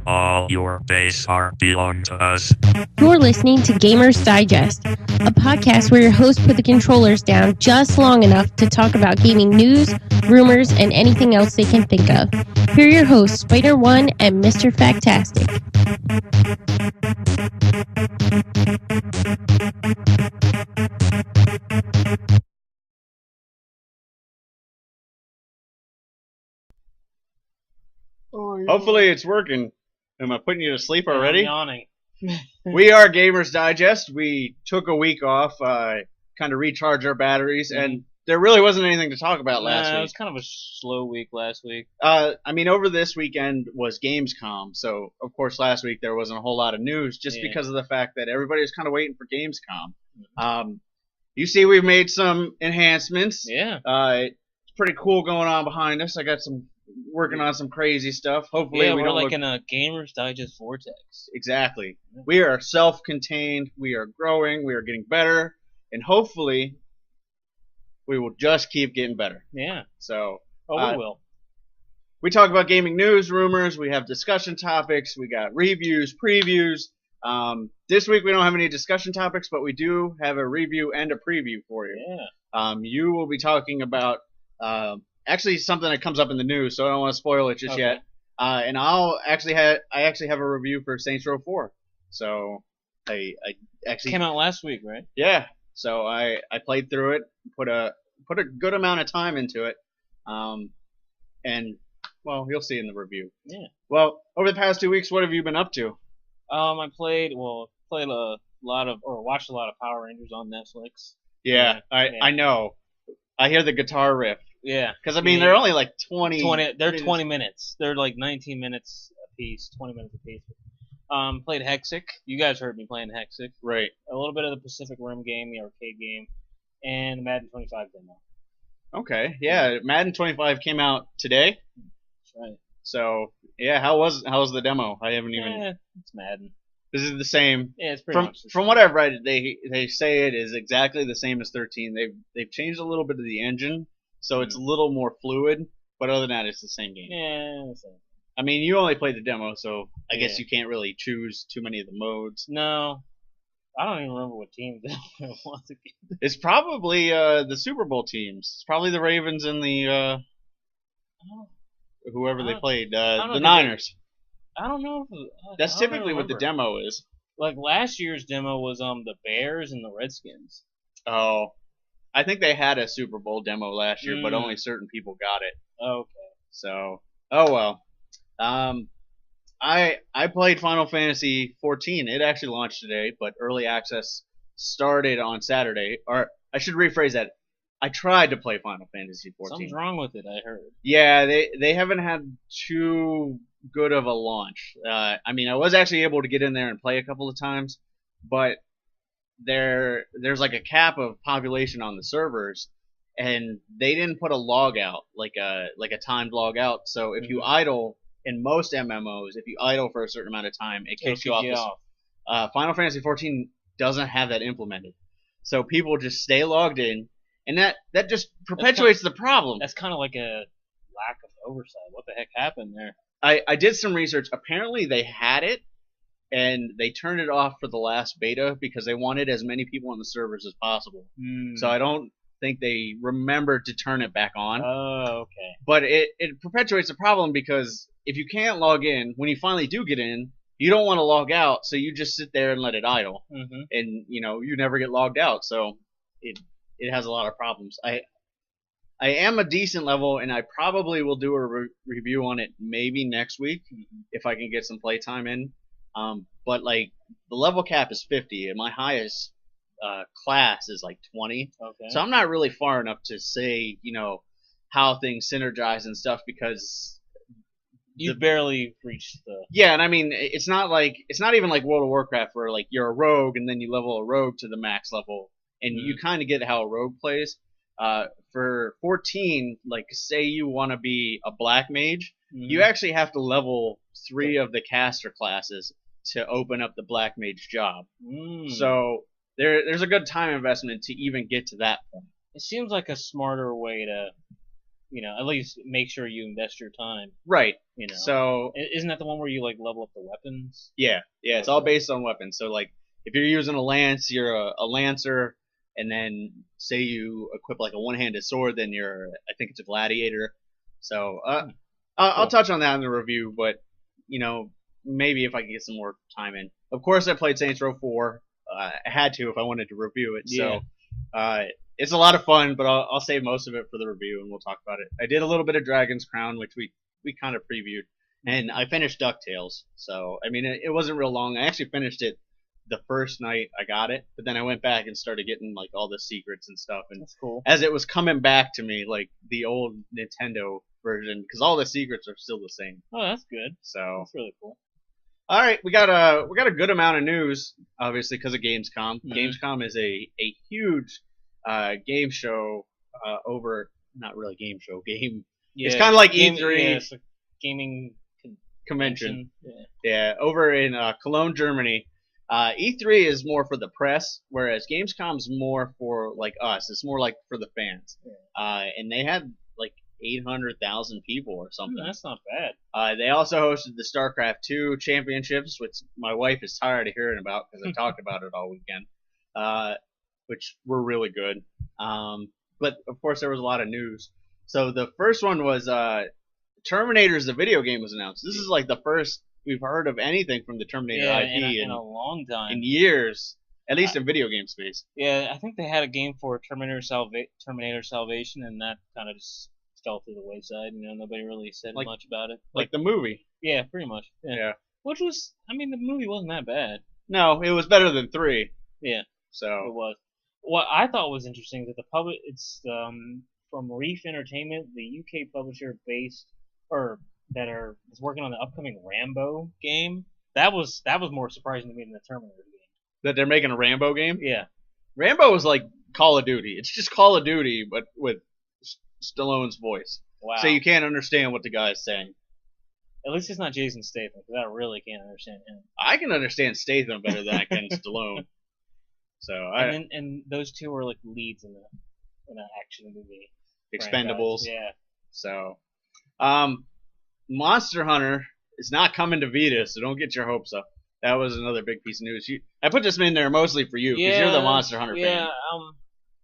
All your base art belong to us. You're listening to Gamers Digest, a podcast where your hosts put the controllers down just long enough to talk about gaming news, rumors, and anything else they can think of. Here are your hosts, Spider-One and Mr. Factastic. Hopefully it's working. Am I putting you to sleep already? I'm yawning. We are Gamers Digest. We took a week off, kind of recharge our batteries, and there really wasn't anything to talk about last It week. was kind of a slow week last week. Over this weekend was Gamescom, so of course last week there wasn't a whole lot of news, just because of the fact that everybody was kind of waiting for Gamescom. You see, we've made some enhancements. Yeah. It's pretty cool going on behind us. I got working on some crazy stuff. Hopefully, we we're don't like look... in a Gamers Digest vortex. Exactly. We are self-contained. We are growing. We are getting better, and hopefully, we will just keep getting better. Yeah. So. We will. We talk about gaming news, rumors. We have discussion topics. We got reviews, previews. This week we don't have any discussion topics, but we do have a review and a preview for you. Yeah. You will be talking about actually something that comes up in the news, so I don't want to spoil it just yet. And I actually have a review for Saints Row 4. So I actually came out last week, right? Yeah. So I played through it, put a good amount of time into it, and well, you'll see in the review. Yeah. Well, over the past 2 weeks, what have you been up to? I played a lot of, or watched a lot of Power Rangers on Netflix. Yeah, I know. I hear the guitar riff. Yeah. Because, I mean, they're only like 20... They're 20 minutes. They're like 19 minutes a piece, 20 minutes a piece. Played Hexic. You guys heard me playing Hexic. Right. A little bit of the Pacific Rim game, the arcade game, and the Madden 25 demo. Okay, yeah. Madden 25 came out today. That's right. So, yeah, how was the demo? I haven't even... It's Madden. This is the same. Yeah, it's pretty much the same. From what I've read, they say it is exactly the same as 13. They've changed a little bit of the engine, so it's a little more fluid. But other than that, it's the same game. Yeah, the same. I mean, you only played the demo, so I guess you can't really choose too many of the modes. No, I don't even remember what team it was again. It's probably the Super Bowl teams. It's probably the Ravens and the whoever they played, the Niners. I don't know. That's typically what the demo is. Like last year's demo was the Bears and the Redskins. Oh, I think they had a Super Bowl demo last year, but only certain people got it. Okay. So, oh well. I played Final Fantasy 14. It actually launched today, but early access started on Saturday. Or I should rephrase that. I tried to play Final Fantasy 14. Something's wrong with it, I heard. Yeah, they haven't had too good of a launch. I mean, I was actually able to get in there and play a couple of times, but there's like a cap of population on the servers, and they didn't put a log out, like a timed log out. So if you idle in most MMOs, if you idle for a certain amount of time, it kicks you off. Final Fantasy 14 doesn't have that implemented, so people just stay logged in. And that just perpetuates the problem. That's kind of like a lack of oversight. What the heck happened there? I did some research. Apparently they had it, and they turned it off for the last beta because they wanted as many people on the servers as possible. So I don't think they remembered to turn it back on. Oh, okay. But it perpetuates the problem because if you can't log in, when you finally do get in, you don't want to log out, so you just sit there and let it idle. And, you never get logged out, so it has a lot of problems. I am a decent level, and I probably will do a review on it maybe next week if I can get some playtime in. But like the level cap is 50, and my highest class is like 20. Okay. So I'm not really far enough to say how things synergize and stuff because you've barely reached the. Yeah, and I mean it's not even like World of Warcraft where like you're a rogue and then you level a rogue to the max level. And you kind of get how a rogue plays. For 14, like say you want to be a black mage, you actually have to level 3 of the caster classes to open up the black mage job. So there's a good time investment to even get to that point. It seems like a smarter way to, at least make sure you invest your time. Right. You know. So Isn't that the one where you like level up the weapons? yeah, it's all based on weapons. So like if you're using a lance, you're a lancer, and then say you equip like a one-handed sword, then I think it's a gladiator. So I'll touch on that in the review, but maybe if I can get some more time in. Of course, I played Saints Row 4. I had to if I wanted to review it. Yeah. So it's a lot of fun, but I'll save most of it for the review, and we'll talk about it. I did a little bit of Dragon's Crown, which we kind of previewed, and I finished DuckTales. So I mean, it wasn't real long. I actually finished it the first night I got it, but then I went back and started getting like all the secrets and stuff. And That's cool. as it was coming back to me, like the old Nintendo version, because all the secrets are still the same. Oh, that's good. So That's really cool. all right, we got a good amount of news, obviously because of Gamescom. Mhm. Gamescom is a huge game show not really game show game. Yeah, It's kind of like game- E3 Yeah, it's a gaming convention. Yeah. Yeah, over in Cologne, Germany. E3 is more for the press, whereas Gamescom's more for like us. It's more like for the fans. And they had like 800,000 people or something. That's not bad. They also hosted the StarCraft 2 championships, which my wife is tired of hearing about because I talked about it all weekend, which were really good. But of course, there was a lot of news. So the first one was Terminators, the video game, was announced. This is like the first we've heard of anything from the Terminator IP in a long time. in years, at least in video game space. Yeah, I think they had a game for Terminator Salvation, and that kind of just fell to the wayside. Nobody really said Like- much about it. Like the movie. Yeah, pretty much. Yeah. Which was, I mean, the movie wasn't that bad. No, it was better than 3. Yeah, it So was. What I thought was interesting is that it's from Reef Entertainment, the UK publisher is working on the upcoming Rambo game. That was more surprising to me than the Terminator game. that they're making a Rambo game. Yeah. Rambo is like Call of Duty. It's just Call of Duty, but with Stallone's voice. Wow. So you can't understand what the guy's saying. At least it's not Jason Statham, because I really can't understand him. I can understand Statham better than I can Stallone. So And those two are like leads in an action movie. Expendables. franchise. Yeah. So, Monster Hunter is not coming to Vita, so don't get your hopes up. That was another big piece of news. I put this in there mostly for you because you're the Monster Hunter fan.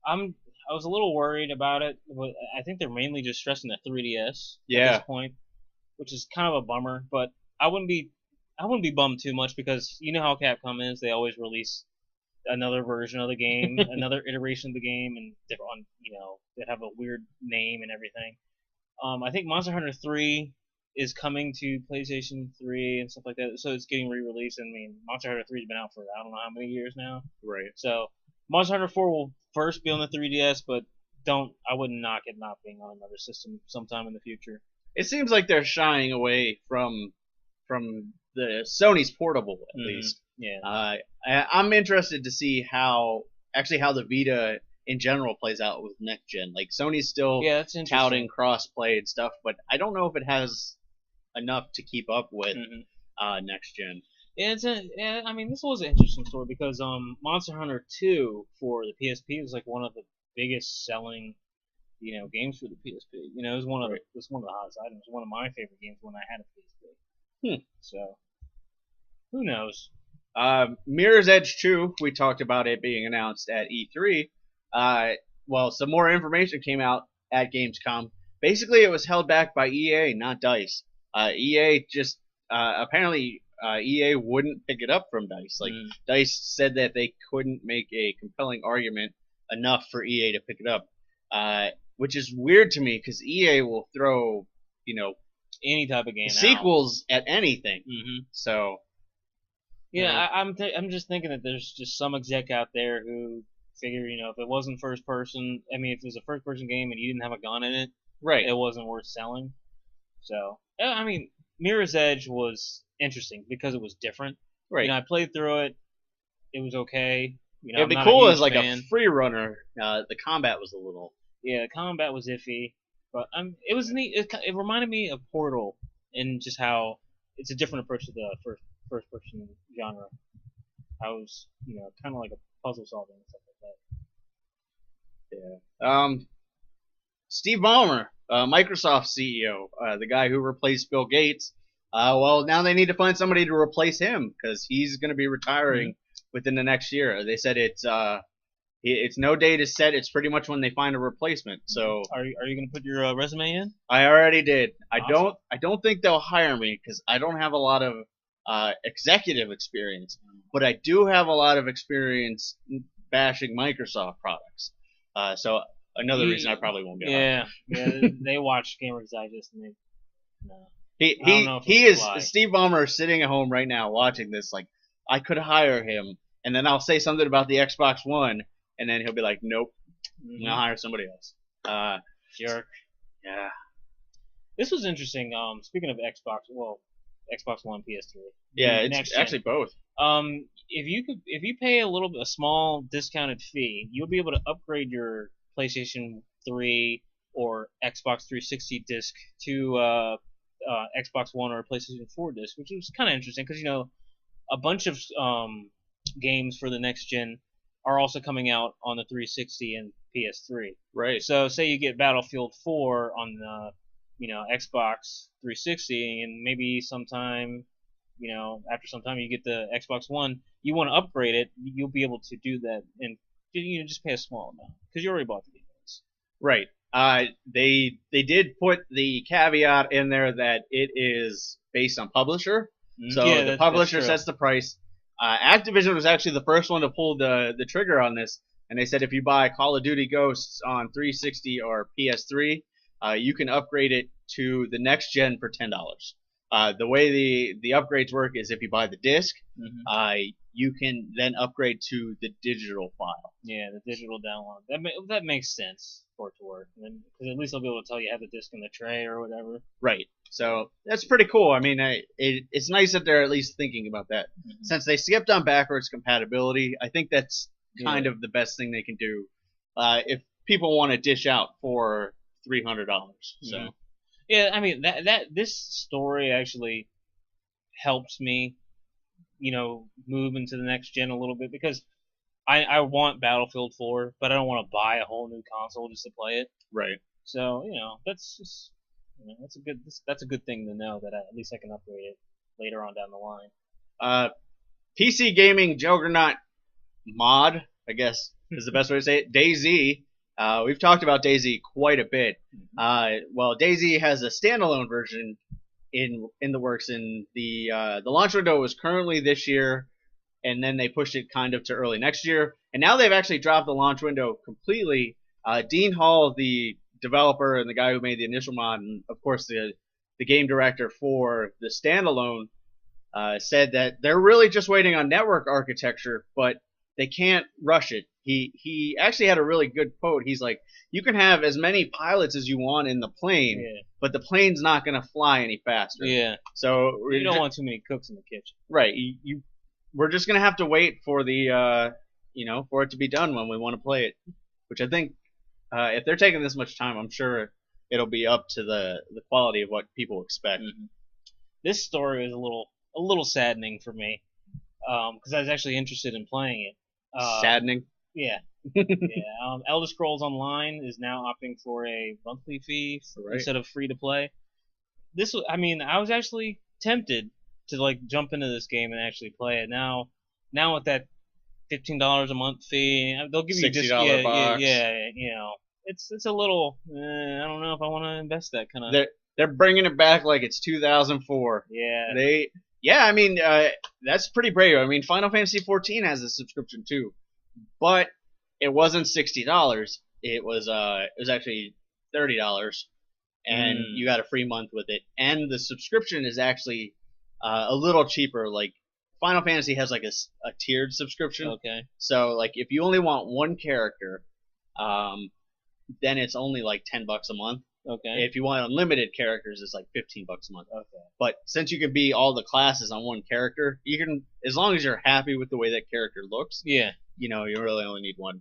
I was a little worried about it, but I think they're mainly just stressing the 3DS at Yeah. this point, which is kind of a bummer. But I wouldn't be bummed too much because you know how Capcom is; they always release another version of the game, another iteration of the game, and they have a weird name and everything. I think Monster Hunter 3 is coming to PlayStation 3 and stuff like that, so it's getting re-released. I mean, Monster Hunter 3 has been out for I don't know how many years now. Right. So Monster Hunter 4 will first be on the 3DS, but I wouldn't knock it not being on another system sometime in the future. It seems like they're shying away from the Sony's portable at least. Yeah. I'm interested to see how the Vita in general plays out with next gen. Like Sony's still Yeah, that's interesting. touting cross-play and stuff, but I don't know if it has enough to keep up with next gen. Yeah, I mean, this was an interesting story because Monster Hunter 2 for the PSP was like one of the biggest selling, games for the PSP. It was one of the hottest items. One of my favorite games when I had a PSP. So, who knows? Mirror's Edge 2, we talked about it being announced at E3. Well, some more information came out at Gamescom. Basically, it was held back by EA, not DICE. EA just apparently EA wouldn't pick it up from DICE. Like DICE said that they couldn't make a compelling argument enough for EA to pick it up, which is weird to me because EA will throw Any type of game sequels at anything. So yeah, I'm just thinking that there's just some exec out there who figure, if it wasn't first person, I mean, if it was a first person game and you didn't have a gun in it, right, it wasn't worth selling. So, I mean, Mirror's Edge was interesting because it was different. right. I played through it. It was okay. It'd be I'm not cool a as huge like fan. a free runner. The combat was a little. Yeah, the combat was iffy, but it was neat. It reminded me of Portal in just how it's a different approach to the first person genre. I was, kind of like a puzzle solving and stuff like Steve Ballmer, Microsoft CEO, the guy who replaced Bill Gates. Well, now they need to find somebody to replace him because he's going to be retiring within the next year. They said it's no date is set. It's pretty much when they find a replacement. So Are you going to put your resume in? I already did. Awesome. I don't think they'll hire me because I don't have a lot of executive experience, but I do have a lot of experience bashing Microsoft products. So another reason I probably won't get hired. Yeah. They watch Gamers Digest and they no. I don't know if He it'll is fly. Steve Ballmer is sitting at home right now watching this. Like I could hire him, and then I'll say something about the Xbox One, and then he'll be like, "Nope, I'm gonna hire somebody else." Jerk. Yeah. This was interesting. Speaking of Xbox, Xbox One, PS3. Yeah, The it's next gen. actually both. If you pay a small discounted fee, you'll be able to upgrade your PlayStation 3 or Xbox 360 disc to Xbox One or PlayStation 4 disc, which was kind of interesting because a bunch of games for the next gen are also coming out on the 360 and PS3. Right. So say you get Battlefield 4 on the Xbox 360, and maybe sometime after some time you get the Xbox One, you want to upgrade it, you'll be able to do that and just pay a small amount because you already bought the games. Right. They did put the caveat in there that it is based on publisher. So Yeah, the that's publisher true. sets the price. Activision was actually the first one to pull the trigger on this, and they said if you buy Call of Duty Ghosts on 360 or PS3, you can upgrade it to the next gen for $10. The way the upgrades work is if you buy the disc, you can then upgrade to the digital file. Yeah, the digital download. That makes sense for it to work. Because at least they'll be able to tell you have the disc in the tray or whatever. Right. So that's pretty cool. I mean, it's nice that they're at least thinking about that. Since they skipped on backwards compatibility, I think that's kind of the best thing they can do if people want to dish out for $300. So. Yeah, I mean this story actually helps me, move into the next gen a little bit because I want Battlefield 4, but I don't want to buy a whole new console just to play it. Right. So that's just that's a good thing to know that at least I can upgrade it later on down the line. PC gaming juggernaut mod, I guess is the best way to say it. DayZ. We've talked about DayZ quite a bit. Well, DayZ has a standalone version in the works, and the launch window was currently this year, and then they pushed it kind of to early next year, and now they've actually dropped the launch window completely. Dean Hall, the developer and the guy who made the initial mod, and of course the game director for the standalone, said that they're really just waiting on network architecture, but they can't rush it. He actually had a really good quote. He's like, you can have as many pilots as you want in the plane, but the plane's not going to fly any faster. Yeah. So you don't want too many cooks in the kitchen. Right. We're just going to have to wait for the for it to be done when we want to play it, which I think if they're taking this much time, I'm sure it'll be up to the quality of what people expect. This story is a little saddening for me because I was actually interested in playing it. Saddening. Yeah. Yeah. Elder Scrolls Online is now opting for a monthly fee instead of free to play. I was actually tempted to jump into this game and actually play it. Now with that $15 a month fee, they'll give you just $60 box. it's a little. I don't know if I want to invest that kind of. They're bringing it back like it's 2004. Yeah. That's pretty brave. I mean, Final Fantasy 14 has a subscription too, but it wasn't $60. It was actually $30, and you got a free month with it. And the subscription is actually a little cheaper. Like Final Fantasy has like a tiered subscription. Okay. So like if you only want one character, then it's only like $10 a month. Okay. If you want unlimited characters, it's like $15 a month. Okay. But since you can be all the classes on one character, you can, as long as you're happy with the way that character looks. Yeah. You really only need one.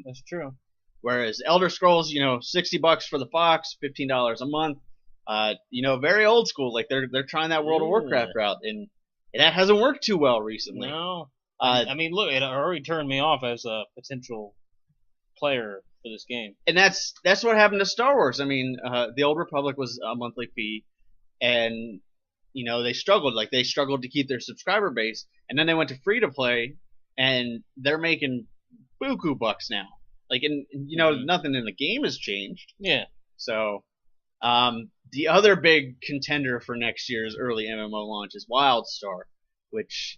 That's true. Whereas Elder Scrolls, $60 for the box, $15 a month. Very old school. Like they're trying that World of Warcraft route, and that hasn't worked too well recently. No. Look, it already turned me off as a potential player for this game. And that's what happened to Star Wars. I mean, the Old Republic was a monthly fee, and they struggled. Like they struggled to keep their subscriber base, and then they went to free to play, and they're making buku bucks now. Like, and nothing in the game has changed. Yeah. So, the other big contender for next year's early MMO launch is WildStar, which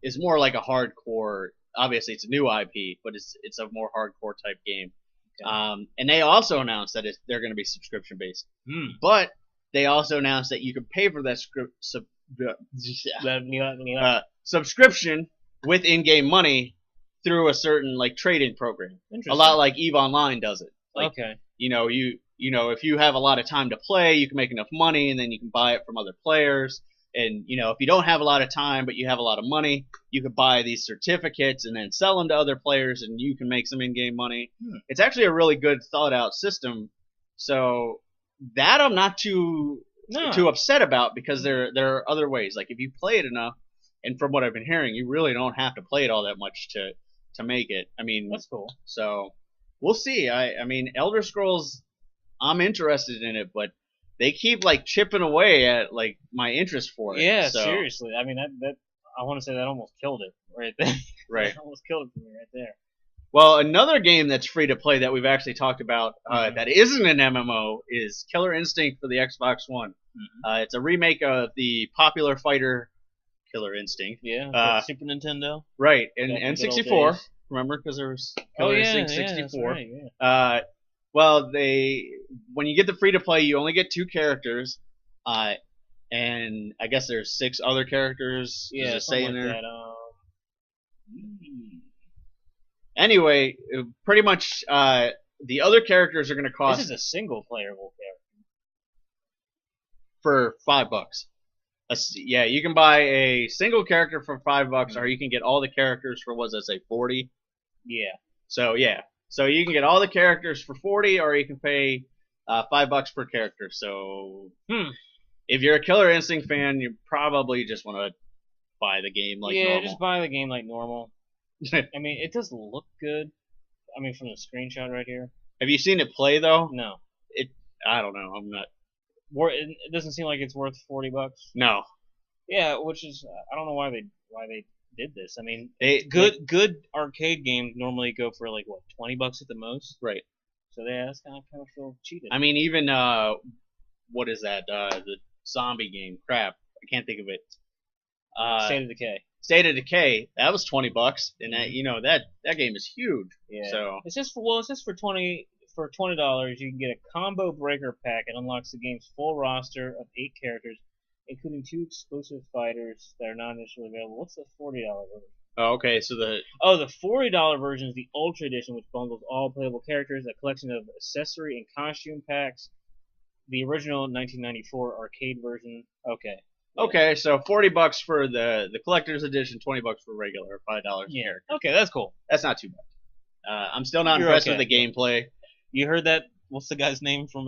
is more like a hardcore. Obviously, it's a new IP, but it's a more hardcore type game. Okay. And they also announced that they're going to be subscription based. But they also announced that you can pay for that subscription with in-game money through a certain like trading program. A lot like EVE Online does it. Like, okay. If you have a lot of time to play, you can make enough money, and then you can buy it from other players. And if you don't have a lot of time but you have a lot of money, you could buy these certificates and then sell them to other players, and you can make some in-game money. It's actually a really good thought-out system. So that I'm not too upset about, because there are other ways. Like if you play it enough, and from what I've been hearing, you really don't have to play it all that much to make it. I mean, that's cool. So we'll see. I mean, Elder Scrolls, I'm interested in it, but they keep like chipping away at like my interest for it. Yeah, so. Seriously. I mean, that I want to say that almost killed it right there. Right. That almost killed it for me right there. Well, another game that's free to play that we've actually talked about that isn't an MMO is Killer Instinct for the Xbox One. It's a remake of the popular fighter Killer Instinct. Yeah, Super Nintendo. Right, and N64. Remember, because there was Killer Instinct 64. That's right, Well, when you get the free to play, you only get 2 characters, and I guess there's 6 other characters. Yeah, Does it say in there? That, Anyway, pretty much the other characters are going to cost. This is a single playable character for $5. Yeah, you can buy a single character for $5, or you can get all the characters for, what does that say, 40? Yeah. So you can get all the characters for 40, or you can pay $5 per character. So if you're a Killer Instinct fan, you probably just want to buy the game like normal. Yeah, just buy the game like normal. I mean, it does look good. I mean, from the screenshot right here. Have you seen it play though? No. I don't know. I'm not. It doesn't seem like it's worth $40. No. Yeah, which is I don't know why they did this. I mean, good arcade games normally go for like what, $20 at the most. Right. So that's kind of feel cheated. I mean, even what is that? The zombie game. Crap, I can't think of it. State of Decay. State of Decay. That was $20, and that game is huge. Yeah. So it's just for $20. You can get a combo breaker pack. It unlocks the game's full roster of 8 characters, including 2 exclusive fighters that are not initially available. What's the $40 version? Oh, okay. So the $40 version is the Ultra Edition, which bundles all playable characters, a collection of accessory and costume packs. The original 1994 arcade version. Okay. Okay, so $40 for the collector's edition, $20 for regular, $5 character. Okay, that's cool. That's not too bad. I'm still not impressed with the gameplay. You heard that? What's the guy's name from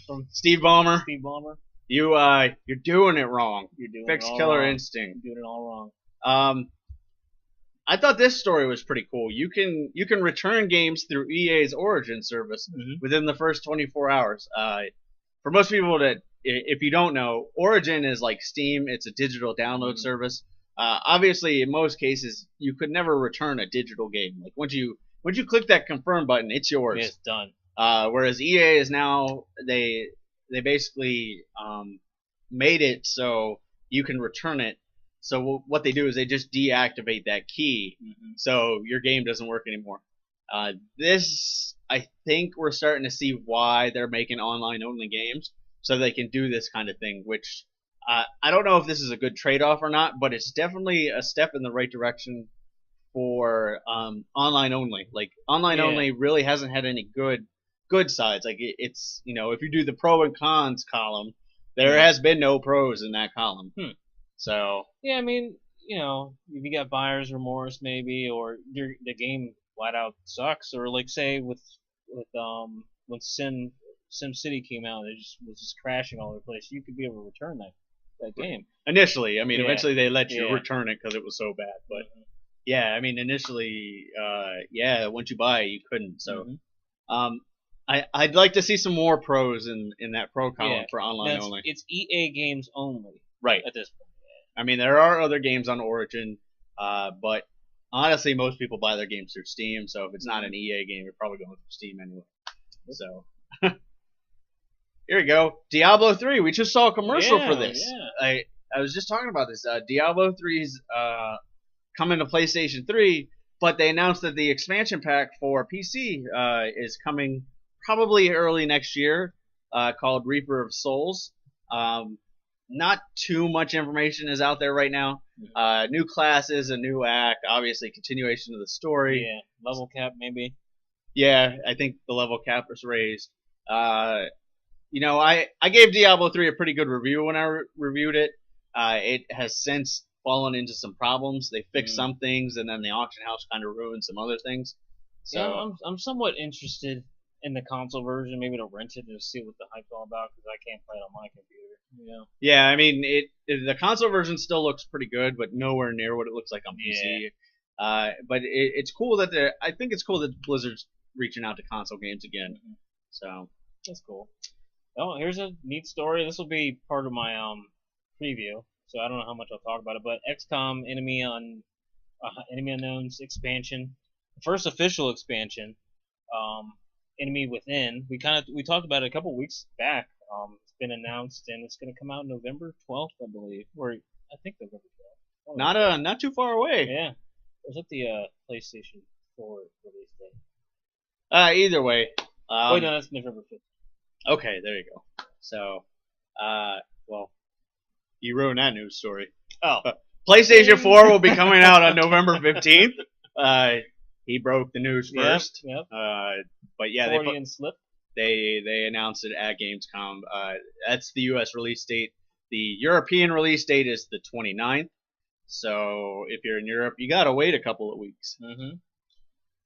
from Steve Ballmer? Steve Ballmer. You're doing it wrong. You're doing Fix it all Killer wrong. Instinct. You're doing it all wrong. I thought this story was pretty cool. You can return games through EA's Origin service within the first 24 hours. For most people that, if you don't know, Origin is like Steam. It's a digital download service. Obviously, in most cases, you could never return a digital game. Like once you click that confirm button, it's yours. It's done. Whereas EA is now they basically made it so you can return it. So what they do is they just deactivate that key, so your game doesn't work anymore. This, I think we're starting to see why they're making online-only games, so they can do this kind of thing, which I don't know if this is a good trade-off or not, but it's definitely a step in the right direction for online-only. Like, online-only really hasn't had any good sides. Like, it's, if you do the pro and cons column, there has been no pros in that column. So... Yeah, I mean, if you got buyer's remorse maybe, or the game flat out sucks, or like say with when SimCity came out, it was just crashing all over the place. You could be able to return that game. Initially, I mean, eventually they let you return it because it was so bad. But yeah, I mean, initially, once you buy it, you couldn't. So I'd like to see some more pros in that pro column Yeah. for online Now, only. it's EA games only Right. at this point. I mean, there are other games on Origin, but honestly, most people buy their games through Steam. So if it's not an EA game, you're probably going through Steam anyway. So here we go. Diablo 3. We just saw a commercial for this. Yeah. I was just talking about this. Diablo 3's coming to PlayStation 3, but they announced that the expansion pack for PC is coming probably early next year, called Reaper of Souls. Not too much information is out there right now. New classes, a new act, obviously continuation of the story. Yeah, level cap maybe. Yeah, I think the level cap was raised. I gave Diablo 3 a pretty good review when I reviewed it. It has since fallen into some problems. They fixed some things, and then the auction house kind of ruined some other things. So yeah, I'm somewhat interested in the console version, maybe to rent it to see what the hype's all about, because I can't play it on my computer. Yeah, I mean, the console version still looks pretty good, but nowhere near what it looks like on PC. But it's cool that I think it's cool that Blizzard's reaching out to console games again. So that's cool. Oh, here's a neat story. This will be part of my preview, so I don't know how much I'll talk about it. But XCOM Enemy Unknown's expansion, the first official expansion, Enemy Within. We talked about it a couple weeks back. It's been announced, and it's going to come out November 12th, I believe, or I think November 12th. Not too far away. Yeah. Was it the PlayStation 4 release date? Either way. Wait, no, that's November 5th. Okay, there you go. So, well, you ruined that news story. Oh. PlayStation 4 will be coming out on November 15th. He broke the news first. Yep. But yeah, Freudian slip. They announced it at Gamescom. That's the U.S. release date. The European release date is the 29th. So if you're in Europe, you gotta wait a couple of weeks. Mm-hmm.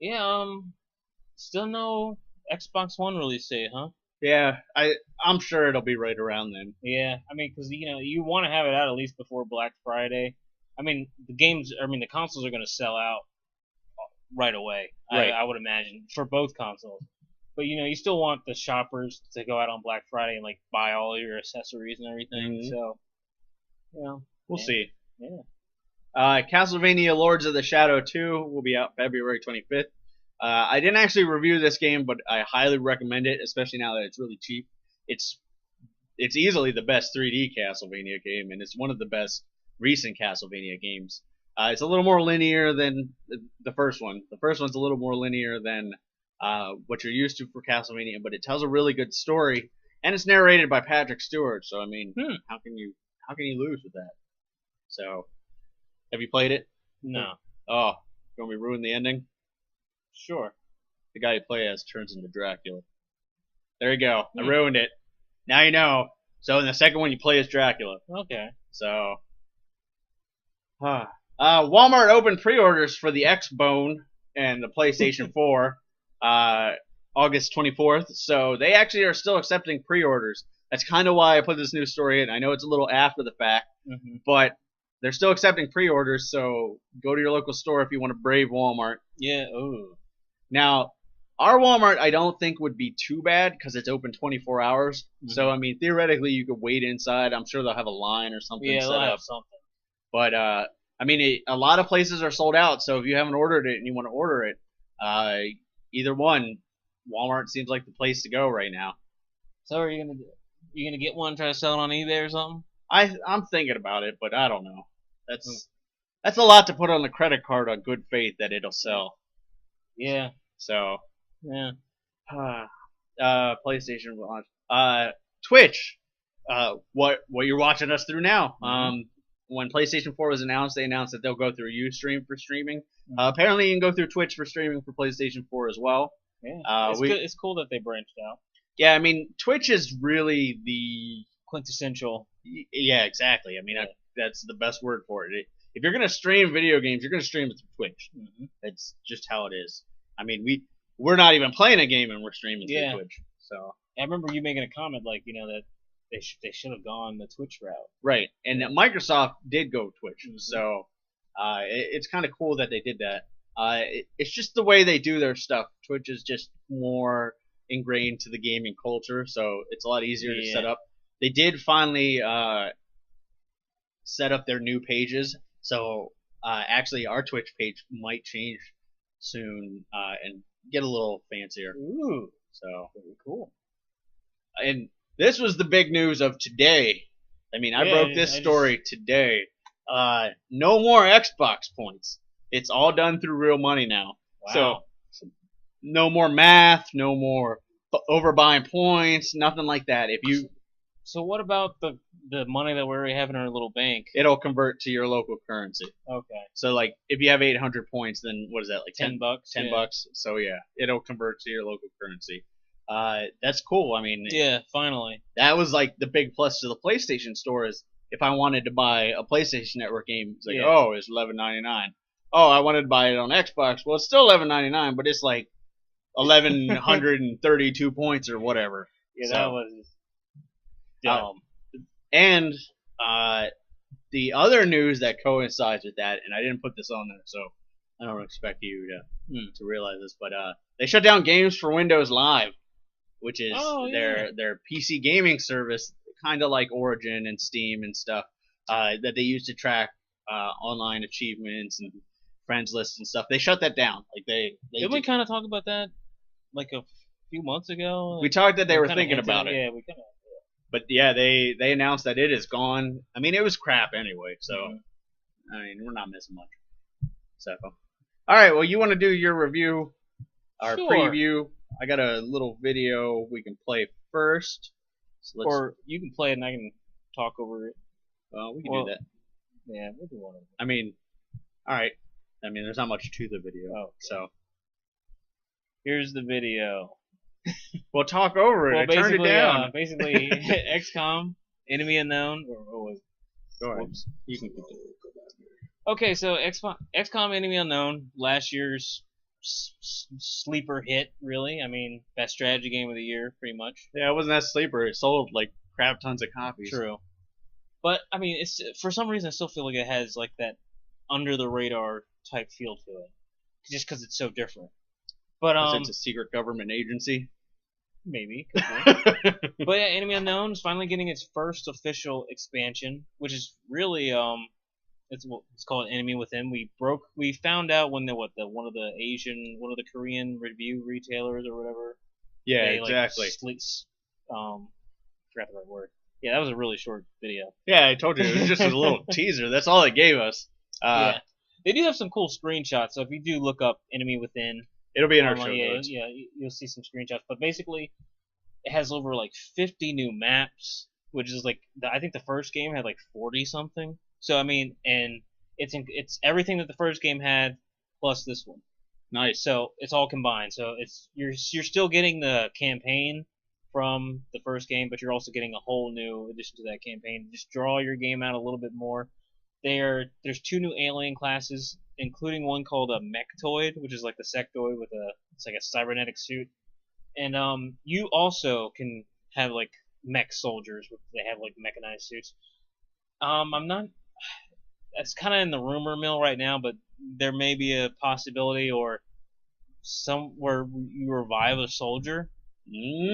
Yeah. Still no Xbox One release date, huh? Yeah, I'm sure it'll be right around then. Yeah, I mean, because you want to have it out at least before Black Friday. I mean, the consoles are going to sell out right away. Right. I would imagine for both consoles. But you still want the shoppers to go out on Black Friday and like buy all your accessories and everything. Mm-hmm. So, we'll see. Yeah. Castlevania Lords of the Shadow 2 will be out February 25th. I didn't actually review this game, but I highly recommend it, especially now that it's really cheap. It's easily the best 3D Castlevania game, and it's one of the best recent Castlevania games. It's a little more linear than the first one. The first one's a little more linear than what you're used to for Castlevania, but it tells a really good story, and it's narrated by Patrick Stewart. So I mean, how can you lose with that? So, have you played it? No. Oh, you want me to ruin the ending? Sure. The guy you play as turns into Dracula. There you go. I ruined it. Now you know. So in the second one, you play as Dracula. Okay. So, Walmart opened pre-orders for the Xbone and the PlayStation 4 August 24th. So they actually are still accepting pre-orders. That's kind of why I put this news story in. I know it's a little after the fact, but they're still accepting pre-orders. So go to your local store if you want to brave Walmart. Yeah. Ooh. Now, our Walmart I don't think would be too bad because it's open 24 hours. So I mean, theoretically, you could wait inside. I'm sure they'll have a line or something set they'll up. have something. But I mean, a lot of places are sold out. So if you haven't ordered it and you want to order it, either one, Walmart seems like the place to go right now. So are you gonna do? You gonna get one, try to sell it on eBay or something? I'm thinking about it, but I don't know. That's a lot to put on the credit card on good faith that it'll sell. Yeah. So. Yeah. PlayStation launch. Twitch. What you're watching us through now. When PlayStation 4 was announced, they announced that they'll go through Ustream for streaming. Apparently, you can go through Twitch for streaming for PlayStation 4 as well. Yeah. It's cool that they branched out. Yeah, I mean, Twitch is really the quintessential. Yeah, exactly. I mean, that's the best word for it. If you're gonna stream video games, you're gonna stream it through Twitch. That's just how it is. I mean, we're not even playing a game and we're streaming through Twitch. So I remember you making a comment like, that they should have gone the Twitch route. Right, and Microsoft did go Twitch, so it's kind of cool that they did that. It's just the way they do their stuff. Twitch is just more ingrained to the gaming culture, so it's a lot easier to set up. They did finally set up their new pages, so actually our Twitch page might change soon and get a little fancier. Ooh, So very cool. And this was the big news of today. I mean, I broke this story today. No more Xbox points. It's all done through real money now. Wow. So no more math, no more overbuying points, nothing like that. If you, So what about the money that we already have in our little bank? it'll convert to your local currency. Okay. So like, if you have 800 points, then what is that, like $10? 10 yeah. bucks? So yeah, it'll convert to your local currency. That's cool. I mean, Yeah, finally. that was like the big plus to the PlayStation Store is if I wanted to buy a PlayStation Network game, it's like, Yeah. oh, it's $11.99. Oh, I wanted to buy it on Xbox. Well, it's still $11.99, but it's like 1,132 points or whatever. Yeah, So- that was dumb. And the other news that coincides with that, and I didn't put this on there, so I don't expect you to realize this, but they shut down Games for Windows Live, which is their PC gaming service, kind of like Origin and Steam and stuff, that they use to track online achievements and friends lists and stuff. They shut that down. Like Didn't we kind of talk about that like a few months ago? we talked that they were kinda thinking hinted about at it. Yeah, we kind of. But yeah, they announced that it is gone. I mean, it was crap anyway, so I mean, we're not missing much. So, all right, well, you want to do your review, our Sure. preview? I got a little video we can play first. So let's, Or you can play it and I can talk over it. we can well- do that. Yeah, we'll do one of them. I mean, all right. I mean, there's not much to the video, Oh, okay. so Here's the video. we'll talk over it. Well, I turned it down. basically, XCOM, Enemy Unknown, or what was Go ahead. whoops. You can continue. Okay, so XCOM Enemy Unknown, last year's sleeper hit, really. I mean, best strategy game of the year, pretty much. Yeah, it wasn't that sleeper. It sold like crap tons of copies. True. But, I mean, it's for some reason I still feel like it has, like, that under-the-radar type feel to it. Just because it's so different. But, It's a secret government agency. maybe. Could be. But yeah, Enemy Unknown is finally getting its first official expansion, which is really it's called Enemy Within. We found out when one of the Korean review retailers or whatever. Yeah, they, exactly. Forgot the right word. Yeah, that was a really short video. Yeah, I told you it was just a little teaser. That's all they gave us. Yeah, they do have some cool screenshots. So if you do look up Enemy Within, It'll be in our show online, notes. yeah, you'll see some screenshots. But basically, it has over like 50 new maps, which is like I think the first game had like 40 something. So I mean, and it's everything that the first game had plus this one. Nice. So it's all combined. So you're still getting the campaign from the first game, but you're also getting a whole new addition to that campaign. Just draw your game out a little bit more. There's 2 new alien classes, including one called a Mechtoid, which is like the Sectoid with it's like a cybernetic suit. And you also can have like mech soldiers, they have like mechanized suits. I'm not. That's kind of in the rumor mill right now, but there may be a possibility or where you revive a soldier,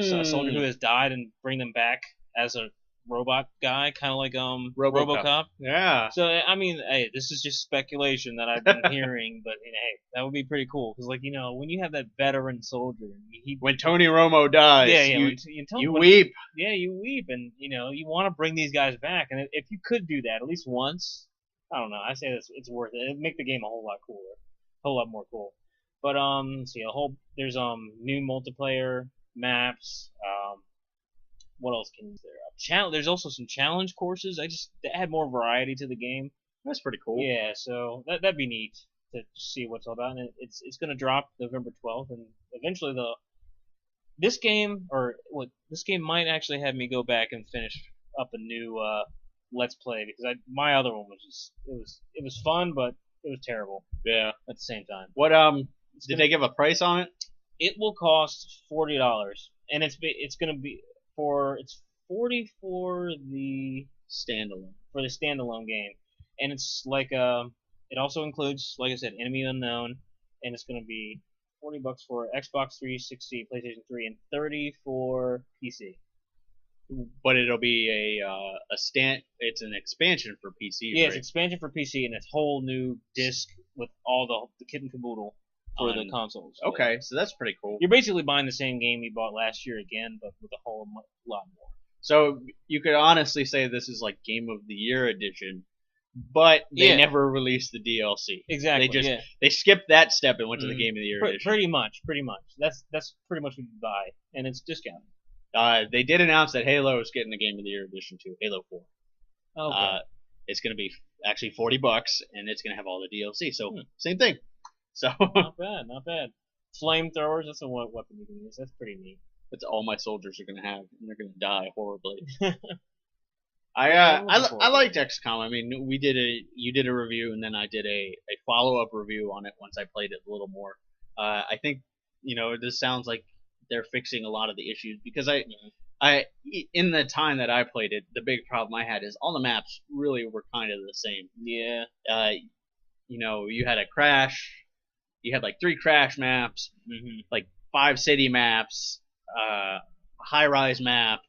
so a soldier who has died, and bring them back as a robot guy, kind of like RoboCop. Yeah. So I mean, hey, this is just speculation that I've been hearing, but hey, that would be pretty cool because, like, when you have that veteran soldier, When Tony Romo dies, you weep. Yeah, you weep, and you want to bring these guys back, and if you could do that at least once, I don't know, I say it's worth it. It'd make the game a whole lot cooler, a whole lot more cool. But see, there's new multiplayer maps. What else can there? There's also some challenge courses. To add more variety to the game. That's pretty cool. Yeah, so that'd be neat to see what's all about. And it's gonna drop November 12th, and eventually this game might actually have me go back and finish up a new Let's Play, because my other one was it was fun, but it was terrible. Yeah. At the same time. What did they give a price on it? It will cost $40, and it's gonna be it's $40 for the standalone game, and it's like it also includes, like I said, Enemy Unknown, and it's going to be $40 for Xbox 360, PlayStation 3, and $30 for PC. But it'll be it's an expansion for PC. Yeah, right? it's expansion for PC, and it's whole new disc with all the kit and caboodle for the consoles. Okay, so that's pretty cool. You're basically buying the same game you bought last year again, but with a whole lot more. So you could honestly say this is like Game of the Year edition, but they never released the DLC. Exactly. They skipped that step and went to the Game of the Year edition. Pretty much. That's pretty much what you buy, and it's discounted. They did announce that Halo is getting the Game of the Year edition too, Halo 4. Okay. It's going to be actually $40, and it's going to have all the DLC. So same thing. So not bad. Flamethrowers. That's a weapon you can use. That's pretty neat. That's all my soldiers are going to have, and they're going to die horribly. I liked XCOM. I mean, you did a review, and then I did a follow-up review on it once I played it a little more. I think this sounds like they're fixing a lot of the issues because I in the time that I played it, the big problem I had is all the maps really were kind of the same. Yeah. You had a crash. You had like 3 crash maps, like 5 city maps, a high-rise map.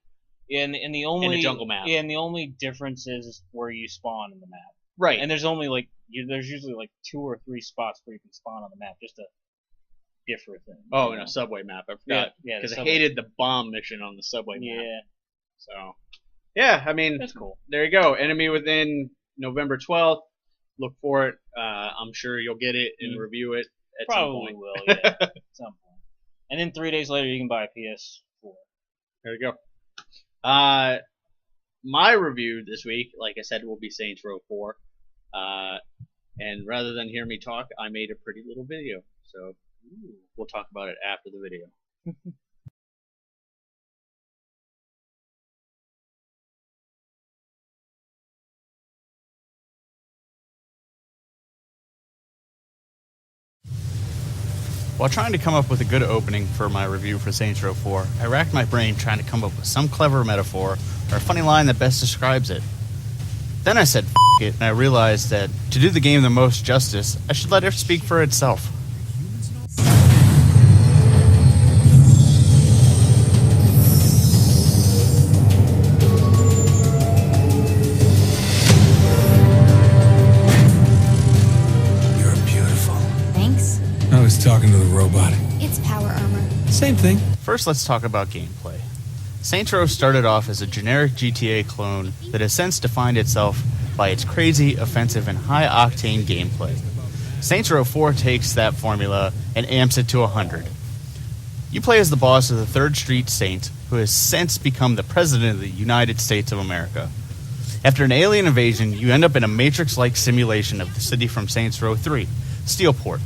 Yeah, and the only a jungle map. Yeah, and the only difference is where you spawn in the map. Right. And there's only there's usually like 2 or 3 spots where you can spawn on the map just to differ thing. Oh, in a subway map. I forgot. Yeah. Because I hated the bomb mission on the subway map. Yeah. So, yeah, I mean, that's cool. There you go. Enemy Within, November 12th. Look for it. I'm sure you'll get it and review it at Probably some point. Will, yeah. At some point. And then 3 days later, you can buy a PS4. There you go. My review this week, like I said, will be Saints Row 4. And rather than hear me talk, I made a pretty little video. So we'll talk about it after the video. While trying to come up with a good opening for my review for Saints Row 4, I racked my brain trying to come up with some clever metaphor or a funny line that best describes it. Then I said, F it, and I realized that to do the game the most justice, I should let it speak for itself. I was talking to the robot. It's power armor. Same thing. First, let's talk about gameplay. Saints Row started off as a generic GTA clone that has since defined itself by its crazy, offensive, and high-octane gameplay. Saints Row 4 takes that formula and amps it to 100. You play as the boss of the 3rd Street Saint, who has since become the President of the United States of America. After an alien invasion, you end up in a Matrix-like simulation of the city from Saints Row 3, Steelport.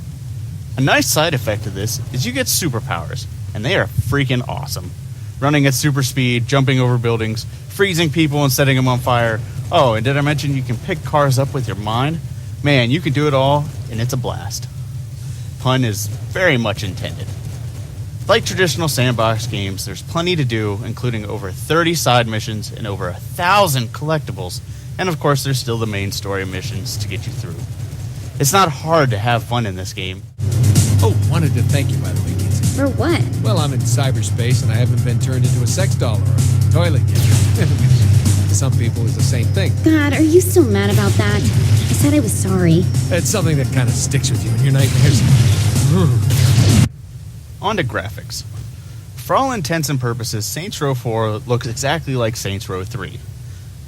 A nice side effect of this is you get superpowers, and they are freaking awesome. Running at super speed, jumping over buildings, freezing people and setting them on fire. Oh, and did I mention you can pick cars up with your mind? Man, you can do it all, and it's a blast. Pun is very much intended. Like traditional sandbox games, there's plenty to do, including over 30 side missions and over 1,000 collectibles, and of course there's still the main story missions to get you through. It's not hard to have fun in this game. Oh, wanted to thank you, by the way, Casey. For what? Well, I'm in cyberspace, and I haven't been turned into a sex doll or a toilet yet. Some people, it's the same thing. God, are you still mad about that? I said I was sorry. It's something that kind of sticks with you in your nightmares. On to graphics. For all intents and purposes, Saints Row 4 looks exactly like Saints Row 3.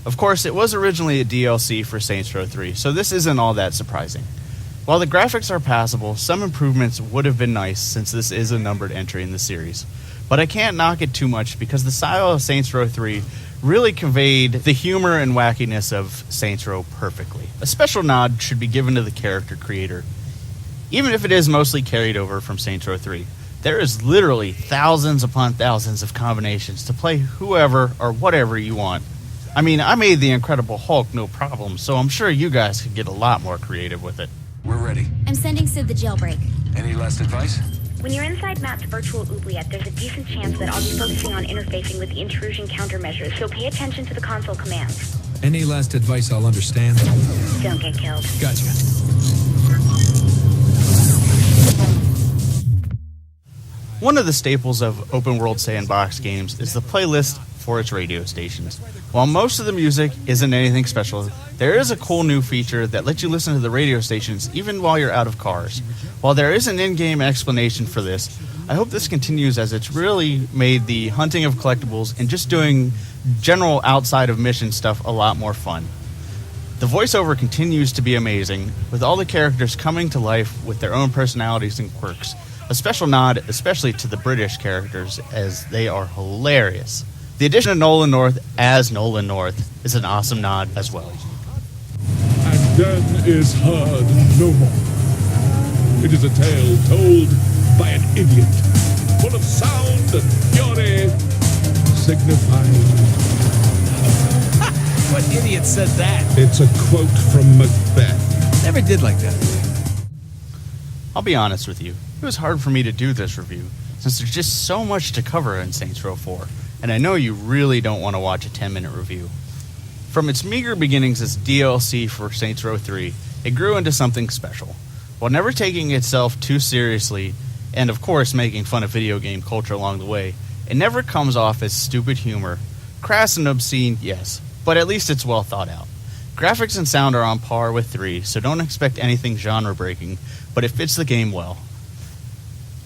Of course, it was originally a DLC for Saints Row 3, so this isn't all that surprising. While the graphics are passable, some improvements would have been nice since this is a numbered entry in the series. But I can't knock it too much because the style of Saints Row 3 really conveyed the humor and wackiness of Saints Row perfectly. A special nod should be given to the character creator. Even if it is mostly carried over from Saints Row 3, there is literally thousands upon thousands of combinations to play whoever or whatever you want. I mean, I made the Incredible Hulk no problem, so I'm sure you guys could get a lot more creative with it. We're ready. I'm sending Sid the jailbreak. Any last advice? When you're inside Matt's virtual oubliette, there's a decent chance that I'll be focusing on interfacing with the intrusion countermeasures, so pay attention to the console commands. Any last advice I'll understand? Don't get killed. Gotcha. One of the staples of open world sandbox games is the playlist for its radio stations. While most of the music isn't anything special, there is a cool new feature that lets you listen to the radio stations even while you're out of cars. While there is an in-game explanation for this, I hope this continues, as it's really made the hunting of collectibles and just doing general outside of mission stuff a lot more fun. The voiceover continues to be amazing, with all the characters coming to life with their own personalities and quirks. A special nod especially to the British characters, as they are hilarious. The addition of Nolan North as Nolan North is an awesome nod as well. And then is heard no more. It is a tale told by an idiot, full of sound and fury, signifying... What idiot said that? It's a quote from Macbeth. Never did like that. I'll be honest with you, it was hard for me to do this review, since there's just so much to cover in Saints Row 4, and I know you really don't want to watch a 10-minute review. From its meager beginnings as DLC for Saints Row 3, it grew into something special. While never taking itself too seriously, and of course making fun of video game culture along the way, it never comes off as stupid humor. Crass and obscene, yes, but at least it's well thought out. Graphics and sound are on par with 3, so don't expect anything genre-breaking, but it fits the game well.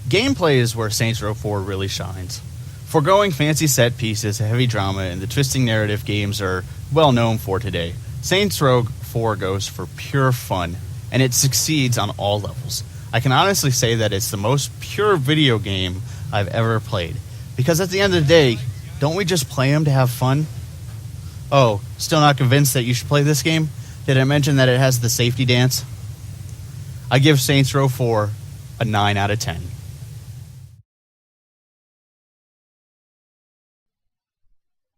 Gameplay is where Saints Row 4 really shines. Foregoing fancy set pieces, heavy drama, and the twisting narrative games are well known for today, Saints Row 4 goes for pure fun, and it succeeds on all levels. I can honestly say that it's the most pure video game I've ever played, because at the end of the day, don't we just play them to have fun? Oh, still not convinced that you should play this game? Did I mention that it has the safety dance? I give Saints Row 4 a 9 out of 10.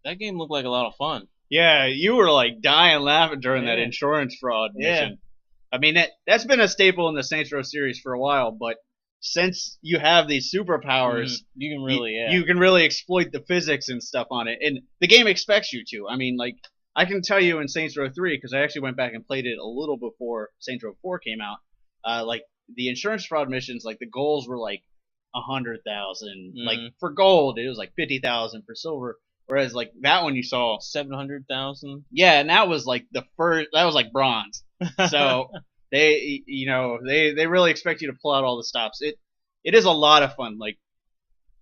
That game looked like a lot of fun. Yeah, you were like dying laughing during that Yeah. insurance fraud mission. Yeah. I mean, that's been a staple in the Saints Row series for a while, but since you have these superpowers, You can really, you can really exploit the physics and stuff on it, and the game expects you to. I mean, like, I can tell you in Saints Row 3, because I actually went back and played it a little before Saints Row 4 came out, like, the insurance fraud missions, like, the goals were like 100,000. Like, for gold, it was like 50,000 for silver, whereas, like, that one you saw 700,000. yeah, and that was like the first. That was like bronze. So they, they really expect you to pull out all the stops. It is a lot of fun. Like,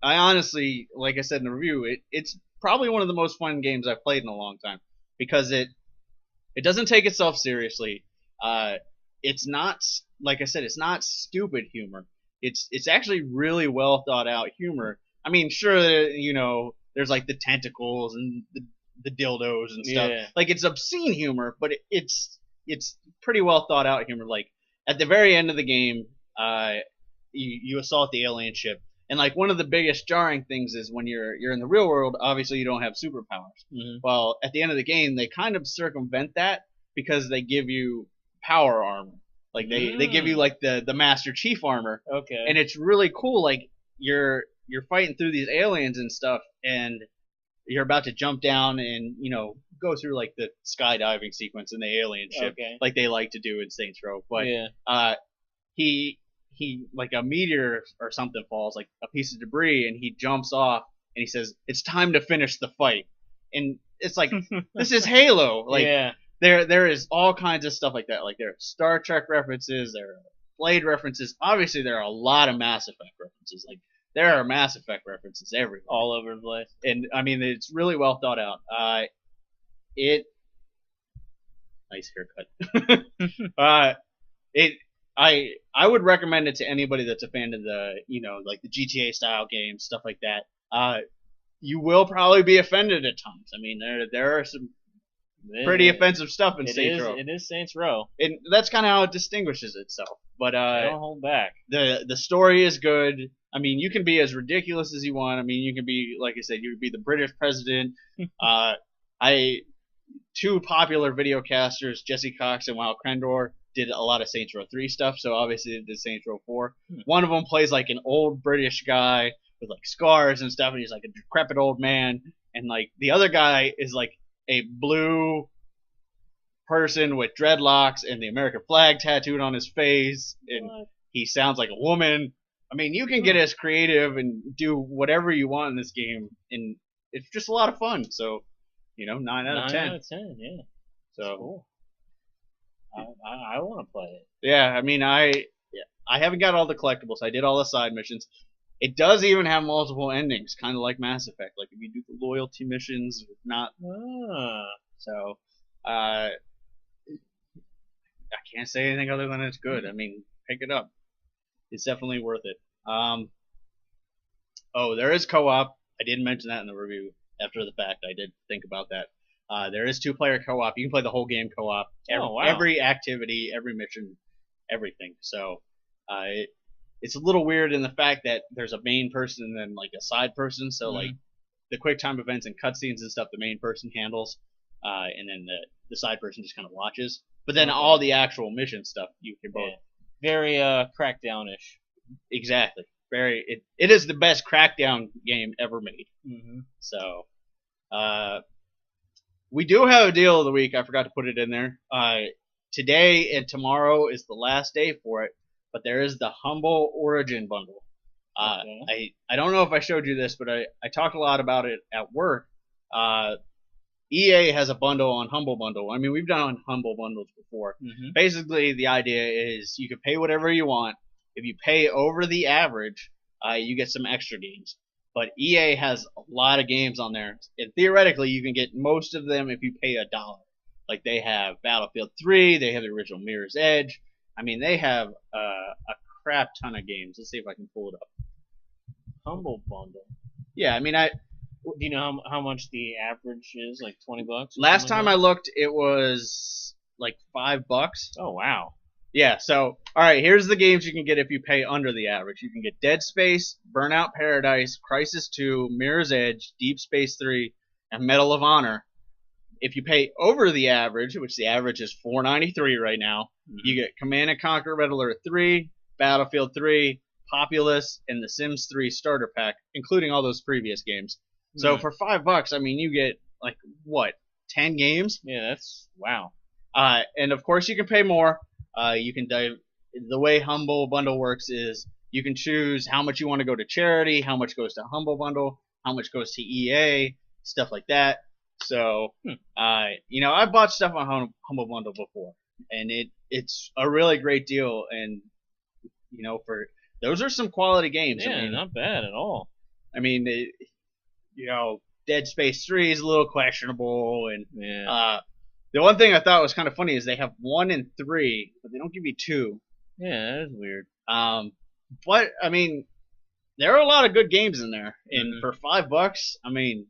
I honestly, like I said in the review, it's probably one of the most fun games I've played in a long time, because it doesn't take itself seriously. It's not, like I said, it's not stupid humor. It's actually really well thought out humor. I mean, sure, there's like the tentacles and the dildos and stuff. Yeah. Like, it's obscene humor, but it's pretty well thought out humor. Like, at the very end of the game, you assault the alien ship, and like one of the biggest jarring things is when you're in the real world, obviously you don't have superpowers. Mhm. Well, at the end of the game, they kind of circumvent that because they give you power armor. Like they give you like the Master Chief armor, Okay. and it's really cool. Like, you're fighting through these aliens and stuff, and you're about to jump down and go through like the skydiving sequence in the alien ship, Okay. like they like to do in Saints Row. But yeah. he like a meteor or something falls, like a piece of debris, and he jumps off and he says, "It's time to finish the fight." And it's like, this is Halo. Like, yeah. there is all kinds of stuff like that. Like, there are Star Trek references, there are Blade references. Obviously, there are a lot of Mass Effect references. Like, there are Mass Effect references everywhere, All over the place. and I mean, it's really well thought out. Nice haircut. I would recommend it to anybody that's a fan of the like the GTA style games, stuff like that. You will probably be offended at times. I mean, there are some pretty offensive stuff in Saints Row. It is Saints Row. And that's kind of how it distinguishes itself. But They don't hold back. the story is good. I mean, you can be as ridiculous as you want. I mean, you can be, like I said, you could be the British president. Two popular video casters, Jesse Cox and Wild Krendor, did a lot of Saints Row 3 stuff, so obviously they did Saints Row 4. One of them plays like an old British guy with like scars and stuff, and he's like a decrepit old man. And like the other guy is like a blue person with dreadlocks and the American flag tattooed on his face, and he sounds like a woman. I mean, you can get as creative and do whatever you want in this game, and it's just a lot of fun. So, 9 out of 10. 9 out of 10, yeah. So Cool. I want to play it. yeah, I mean, I haven't got all the collectibles. I did all the side missions. It does even have multiple endings, kind of like Mass Effect. Like if you do the loyalty missions, or not. So, I can't say anything other than it's good. I mean, pick it up. It's definitely worth it. There is co-op. I didn't mention that in the review. After the fact, I did think about that. There is 2-player co-op. You can play the whole game co-op. Every activity, every mission, everything. So, it's a little weird in the fact that there's a main person and then like a side person. So like the quick time events and cutscenes and stuff, the main person handles, and then the side person just kind of watches. But then all the actual mission stuff you can both. Very Crackdown-ish. Exactly. It is the best Crackdown game ever made. Mm-hmm. So, we do have a deal of the week. I forgot to put it in there. Today and tomorrow is the last day for it, but there is the Humble Origin bundle. I don't know if I showed you this, but I talked a lot about it at work. EA has a bundle on Humble Bundle. I mean, we've done Humble Bundles before. Mm-hmm. Basically, the idea is you can pay whatever you want. If you pay over the average, you get some extra games. But EA has a lot of games on there, and theoretically, you can get most of them if you pay $1. Like they have Battlefield 3, they have the original Mirror's Edge. I mean, they have a crap ton of games. Let's see if I can pull it up. Humble Bundle. Yeah, I mean, do you know how much the average is? Like $20? Last time I looked, it was like $5. Oh wow. Yeah, so, alright, here's the games you can get if you pay under the average. You can get Dead Space, Burnout Paradise, Crysis 2, Mirror's Edge, Deep Space 3, and Medal of Honor. If you pay over the average, which the average is $4.93 right now, you get Command & Conquer Red Alert 3, Battlefield 3, Populous, and The Sims 3 Starter Pack, including all those previous games. So for $5, I mean, you get, like, what, 10 games? Yeah, that's, wow. And of course you can pay more. You can the way Humble Bundle works is you can choose how much you want to go to charity, how much goes to Humble Bundle, how much goes to EA, stuff like that. So, I've bought stuff on Humble Bundle before, and it's a really great deal. And for those are some quality games. Yeah, I mean, not bad at all. I mean, Dead Space 3 is a little questionable, and the one thing I thought was kind of funny is they have 1 and 3, but they don't give you 2. Yeah, that is weird. But I mean, there are a lot of good games in there, and for $5, I mean,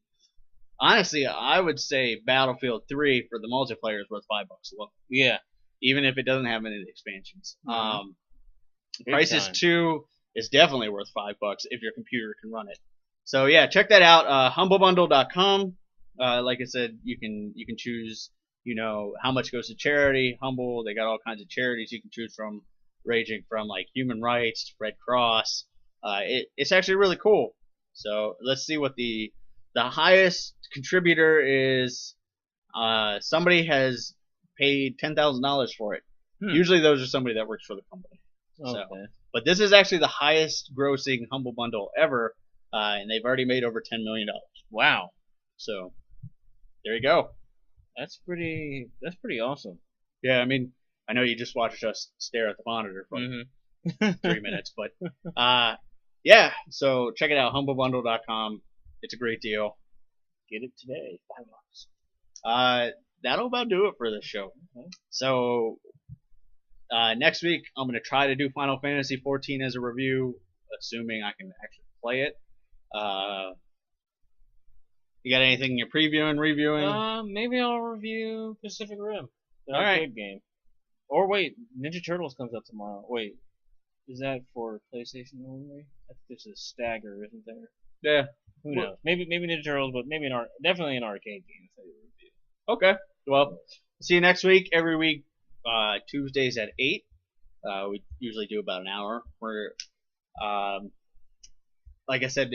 honestly, I would say Battlefield 3 for the multiplayer is worth $5 alone. Yeah, even if it doesn't have any expansions. Big Crysis time. 2 is definitely worth $5 if your computer can run it. So yeah, check that out. Humblebundle.com. Like I said, you can choose. How much goes to charity. Humble, they got all kinds of charities you can choose from, ranging from like human rights to Red Cross. It's actually really cool. So let's see what the highest contributor is. Somebody has paid $10,000 for it. Usually those are somebody that works for the company. Okay. So, but this is actually the highest grossing Humble Bundle ever, and they've already made over $10 million. Wow. So there you go. That's pretty awesome. Yeah, I mean, I know you just watched us stare at the monitor for 3 minutes, but yeah, so check it out, humblebundle.com. It's a great deal. Get it today, $5. That'll about do it for this show. So next week, I'm going to try to do Final Fantasy XIV as a review, assuming I can actually play it. You got anything you're previewing, reviewing? Maybe I'll review Pacific Rim. The All right. arcade game. Or wait, Ninja Turtles comes out tomorrow. Wait, is that for PlayStation only? I think there's a stagger, isn't there? Yeah. Who knows? Maybe Ninja Turtles, but maybe definitely an arcade game. To review. Okay. Well, see you next week. Every week, Tuesdays at 8. We usually do about an hour. We're, like I said,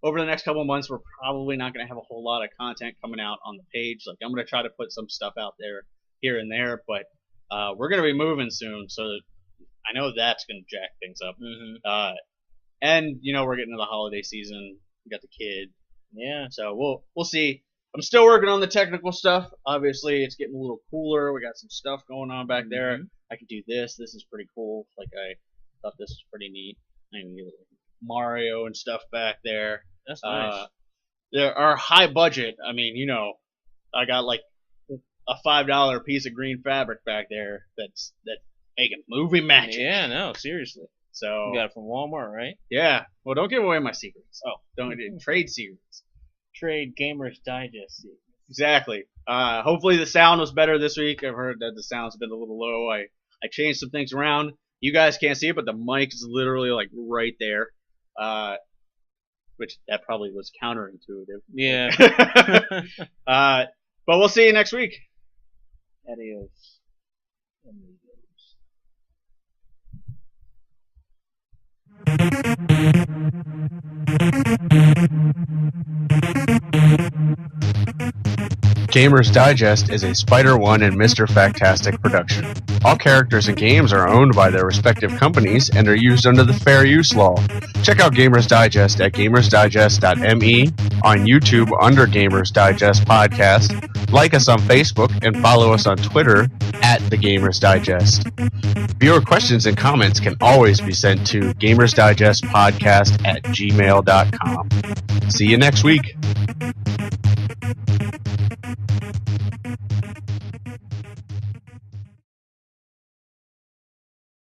over the next couple of months, we're probably not going to have a whole lot of content coming out on the page. Like, I'm going to try to put some stuff out there here and there, but we're going to be moving soon, so I know that's going to jack things up. And we're getting to the holiday season. We got the kid, Yeah. so we'll see. I'm still working on the technical stuff. Obviously, it's getting a little cooler. We got some stuff going on back there. I can do this. This is pretty cool. Like I thought this was pretty neat. I can get Mario and stuff back there. That's nice. There are high budget. I mean, I got like a $5 piece of green fabric back there that's making movie magic. Yeah, no, seriously. So You got it from Walmart, right? yeah. Well, don't give away my secrets. Oh, don't trade secrets. Trade Gamers Digest. Exactly. Hopefully the sound was better this week. I've heard that the sound's been a little low. I changed some things around. You guys can't see it, but the mic is literally like right there. Which that probably was counterintuitive. Yeah. But we'll see you next week. Adios. Gamers Digest is a Spider One and Mr. Factastic production. All characters and games are owned by their respective companies and are used under the Fair Use Law. Check out Gamers Digest at gamersdigest.me, on YouTube under Gamers Digest Podcast, like us on Facebook, and follow us on Twitter at The Gamers Digest. Viewer questions and comments can always be sent to gamersdigestpodcast@gmail.com. See you next week.